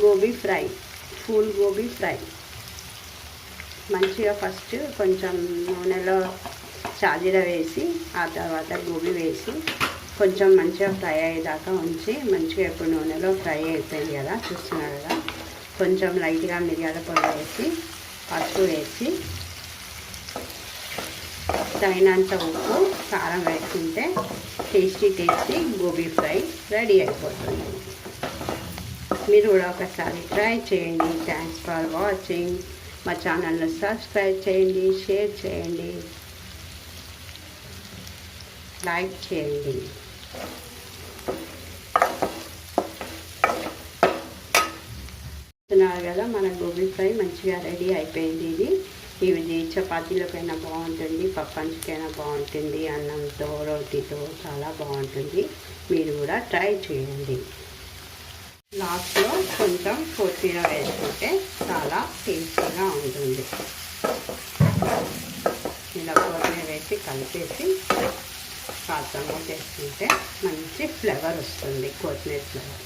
Gobi fry, phool gobi fry. మంచిగా first కొంచెం నూనెలో షాజీరా వేసి ఆ తర్వాత గోబీ వేసి కొంచెం మంచిగా ఫ్రై అయ్యేదాకా ఉంచి మంచిగా ఇప్పుడు నూనెలో ఫ్రై అయిపోయింది కదా, చూస్తున్నారు కదా. కొంచెం లైట్గా మిరియాల పొడి వేసి పసుపు వేసి తగినంత ఉప్పు కారం వేసుకుంటే టేస్టీ గోబీ ఫ్రై రెడీ అయిపోతుంది. మీరు కూడా ఒకసారి ట్రై చేయండి. Thanks for watching. మా ఛానల్ను సబ్స్క్రైబ్ చేయండి, షేర్ చేయండి, లైక్ చేయండి. చూస్తున్నారు కదా, మన గోబీ ఫ్రై మంచిగా రెడీ అయిపోయింది. ఇది చపాతీలకైనా బాగుంటుంది, పప్పంచుకైనా బాగుంటుంది, అన్నంతో రోటీతో చాలా బాగుంటుంది. మీరు కూడా ట్రై చేయండి. లాస్ట్లో కొంచెం కొత్తిమీర వేసుకుంటే చాలా టేస్టీగా ఉంటుంది. ఇలా కొత్తిమీర వేసి కలిపేసి కాస్త వేసుకుంటే మంచి ఫ్లేవర్ వస్తుంది, కొత్తిమీర ఫ్లేవర్.